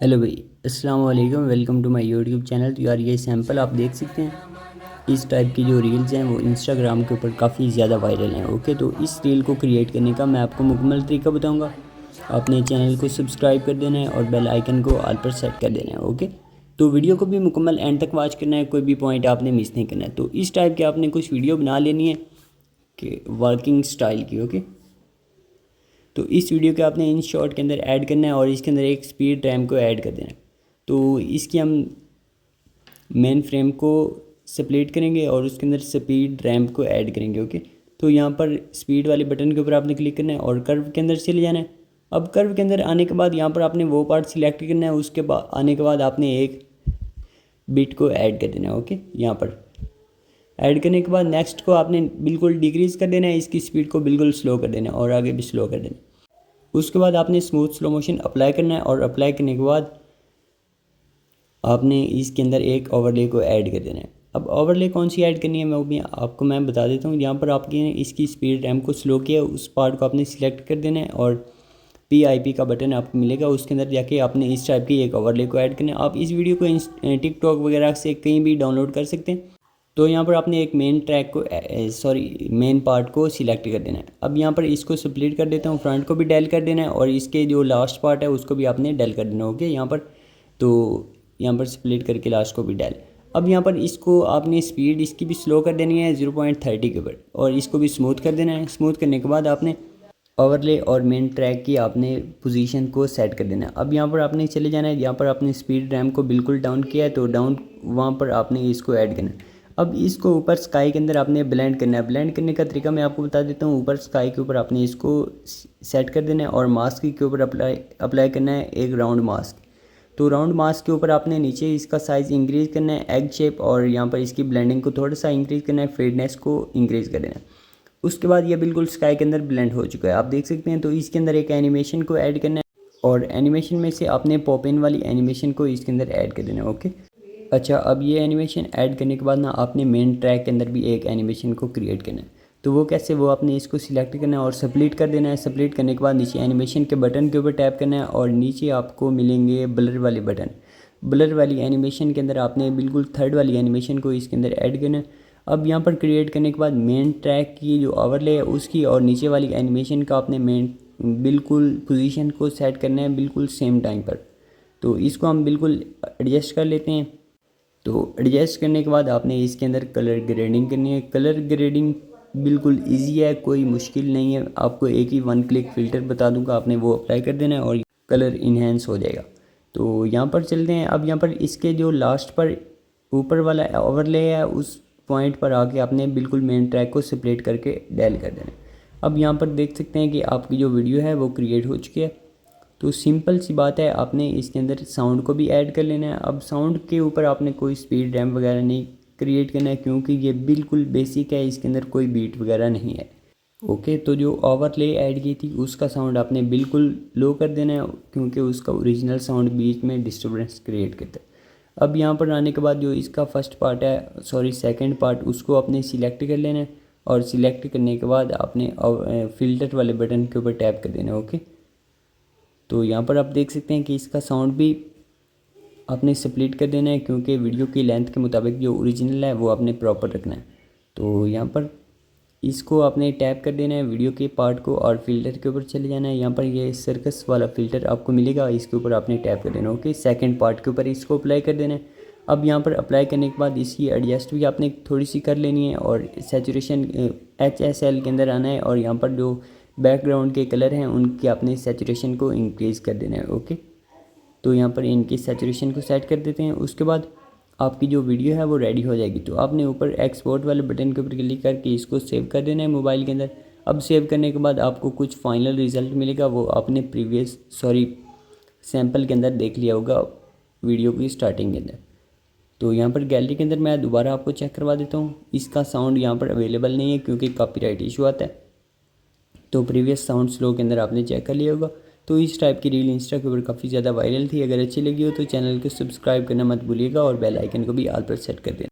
Hello भाई, अस्सलाम वालेकुम। Welcome to my YouTube channel. तो यार ये सैंपल आप देख सकते हैं। इस टाइप की जो रील्स हैं वो इंस्टाग्राम के ऊपर काफ़ी ज़्यादा वायरल हैं। ओके, तो इस रील को क्रिएट करने का मैं आपको मुकम्मल तरीका बताऊंगा। आपने चैनल को सब्सक्राइब कर देना है और बेल आइकन को ऑल पर सेट कर देना है। ओके, तो वीडियो को भी मुकम्मल एंड तक वॉच करना है, कोई भी पॉइंट आपने मिस नहीं करना है। तो इस टाइप की आपने कुछ वीडियो बना लेनी है कि वर्किंग स्टाइल की। ओके, तो इस वीडियो के आपने इन शॉर्ट के अंदर ऐड करना है और इसके अंदर एक स्पीड रैम को ऐड कर देना है। तो इसकी हम मेन फ्रेम को स्प्लिट करेंगे और उसके अंदर स्पीड रैम्प को ऐड करेंगे। ओके, तो यहाँ पर स्पीड वाले बटन के ऊपर आपने क्लिक करना है और कर्व के अंदर चले जाना है। अब कर्व के अंदर आने के बाद यहाँ पर आपने वो पार्ट सिलेक्ट करना है। उसके बाद आने के बाद आपने एक बिट को ऐड कर देना है। ओके, यहाँ पर ऐड करने के बाद नेक्स्ट को आपने बिल्कुल डिक्रीज़ कर देना है, इसकी स्पीड को बिल्कुल स्लो कर देना है और आगे भी स्लो कर देना है। उसके बाद आपने स्मूथ स्लो मोशन अप्लाई करना है और अप्लाई करने के बाद आपने इसके अंदर एक ओवरले को ऐड कर देना है। अब ओवरले कौन सी ऐड करनी है मैं भी आपको बता देता हूँ। यहाँ पर आपकी इसकी स्पीड रैम को स्लो किया, उस पार्ट को आपने सिलेक्ट कर देना है और PIP का बटन आपको मिलेगा, उसके अंदर जाके आपने इस टाइप की एक ओवरले को ऐड करना है। आप इस वीडियो को टिकटॉक वगैरह से कहीं भी डाउनलोड कर सकते हैं। तो यहाँ पर आपने एक मेन ट्रैक को मेन पार्ट को सिलेक्ट कर देना है। अब यहाँ पर इसको स्प्लिट कर देता हूँ, फ्रंट को भी डेल कर देना है और इसके जो लास्ट पार्ट है उसको भी आपने डेल कर देना। ओके, यहाँ पर तो यहाँ पर स्प्लिट करके लास्ट को भी डेल। अब यहाँ पर इसको आपने स्पीड इसकी भी स्लो कर देनी है 0.30 के ऊपर और इसको भी स्मूथ कर देना है। स्मूथ करने के बाद आपने ओवरले और मेन ट्रैक की आपने पोजीशन को सेट कर देना है। अब यहाँ पर आपने चले जाना है, यहाँ पर आपने स्पीड रैम को बिल्कुल डाउन किया है तो डाउन वहाँ पर आपने इसको ऐड करना है। अब इसको ऊपर स्काई के अंदर आपने ब्लेंड करना है। ब्लेंड करने का तरीका मैं आपको बता देता हूँ। ऊपर स्काई के ऊपर आपने इसको सेट कर देना है और मास्क के ऊपर अप्लाई करना है एक राउंड मास्क। तो राउंड मास्क के ऊपर आपने नीचे इसका साइज़ इंक्रीज़ करना है एग शेप और यहाँ पर इसकी ब्लेंडिंग को थोड़ा सा इंक्रीज़ करना है, फेडनेस को इंक्रीज़ कर देना है। उसके बाद ये बिल्कुल स्काई के अंदर ब्लेंड हो चुका है, आप देख सकते हैं। तो इसके अंदर एक एनिमेशन को ऐड करना है और एनिमेशन में से आपने पॉप इन वाली एनिमेशन को इसके अंदर ऐड कर देना है। ओके, अच्छा, अब ये एनिमेशन ऐड करने के बाद आपने मेन ट्रैक के अंदर भी एक एनिमेशन को क्रिएट करना है। तो वो कैसे, वो आपने इसको सिलेक्ट करना है और स्प्लिट कर देना है। स्प्लिट करने के बाद नीचे एनिमेशन के बटन के ऊपर टैप करना है और नीचे आपको मिलेंगे ब्लर वाले बटन। ब्लर वाली एनिमेशन के अंदर आपने बिल्कुल थर्ड वाली एनिमेशन को इसके अंदर ऐड करना है। अब यहाँ पर क्रिएट करने के बाद मेन ट्रैक की जो ओवरले है उसकी और नीचे वाली एनिमेशन का आपने मेन बिल्कुल पोजीशन को सेट करना है बिल्कुल सेम टाइम पर। तो इसको हम बिल्कुल एडजस्ट कर लेते हैं। तो एडजस्ट करने के बाद आपने इसके अंदर कलर ग्रेडिंग करनी है। कलर ग्रेडिंग बिल्कुल इजी है, कोई मुश्किल नहीं है। आपको एक ही वन क्लिक फ़िल्टर बता दूंगा, आपने वो अप्लाई कर देना है और कलर इन्हेंस हो जाएगा। तो यहाँ पर चलते हैं। अब यहाँ पर इसके जो लास्ट पर ऊपर वाला ओवरले है उस पॉइंट पर आके आपने बिल्कुल मेन ट्रैक को सेपरेट करके डेल कर देना है। अब यहाँ पर देख सकते हैं कि आपकी जो वीडियो है वो क्रिएट हो चुकी है। तो सिंपल सी बात है, आपने इसके अंदर साउंड को भी ऐड कर लेना है। अब साउंड के ऊपर आपने कोई स्पीड रैम्प वगैरह नहीं क्रिएट करना है क्योंकि ये बिल्कुल बेसिक है, इसके अंदर कोई बीट वगैरह नहीं है। ओके, तो जो ओवरले ऐड की थी उसका साउंड आपने बिल्कुल लो कर देना है क्योंकि उसका ओरिजिनल साउंड बीच में डिस्टर्बेंस क्रिएट करता है। अब यहाँ पर आने के बाद जो इसका फर्स्ट पार्ट है, सेकंड पार्ट, उसको आपने सिलेक्ट कर लेना है और सिलेक्ट करने के बाद आपने फ़िल्टर वाले बटन के ऊपर टैप कर देना है। ओके, तो यहाँ पर आप देख सकते हैं कि इसका साउंड भी आपने स्प्लिट कर देना है क्योंकि वीडियो की लेंथ के मुताबिक जो ओरिजिनल है वो आपने प्रॉपर रखना है। तो यहाँ पर इसको आपने टैप कर देना है वीडियो के पार्ट को और फिल्टर के ऊपर चले जाना है। यहाँ पर ये सर्कस वाला फ़िल्टर आपको मिलेगा, इसके ऊपर आपने टैप कर देना। ओके, सेकंड पार्ट के ऊपर इसको अप्लाई कर देना है। अब यहाँ पर अप्लाई करने के बाद इसकी एडजस्ट भी आपने थोड़ी सी कर लेनी है और सैचुरेशन HSL के अंदर आना है और यहाँ पर जो बैकग्राउंड के कलर हैं उनकी आपने सैचुरेशन को इंक्रीज़ कर देना है। ओके, तो यहाँ पर इनकी सैचुरेशन को सेट कर देते हैं। उसके बाद आपकी जो वीडियो है वो रेडी हो जाएगी। तो आपने ऊपर एक्सपोर्ट वाले बटन के ऊपर क्लिक करके इसको सेव कर देना है मोबाइल के अंदर। अब सेव करने के बाद आपको कुछ फाइनल रिज़ल्ट मिलेगा, वो आपने सैम्पल के अंदर देख लिया होगा वीडियो की स्टार्टिंग के अंदर। तो यहाँ पर गैलरी के अंदर मैं दोबारा आपको चेक करवा देता हूँ। इसका साउंड यहाँ पर अवेलेबल नहीं है क्योंकि कॉपीराइट इशू आता है। तो प्रीवियस साउंड स्लो के अंदर आपने चेक कर लिया होगा। तो इस टाइप की रील इंस्टा के ऊपर काफ़ी ज़्यादा वायरल थी। अगर अच्छी लगी हो तो चैनल को सब्सक्राइब करना मत भूलिएगा और बेल आइकन को भी ऑल पर सेट कर देना।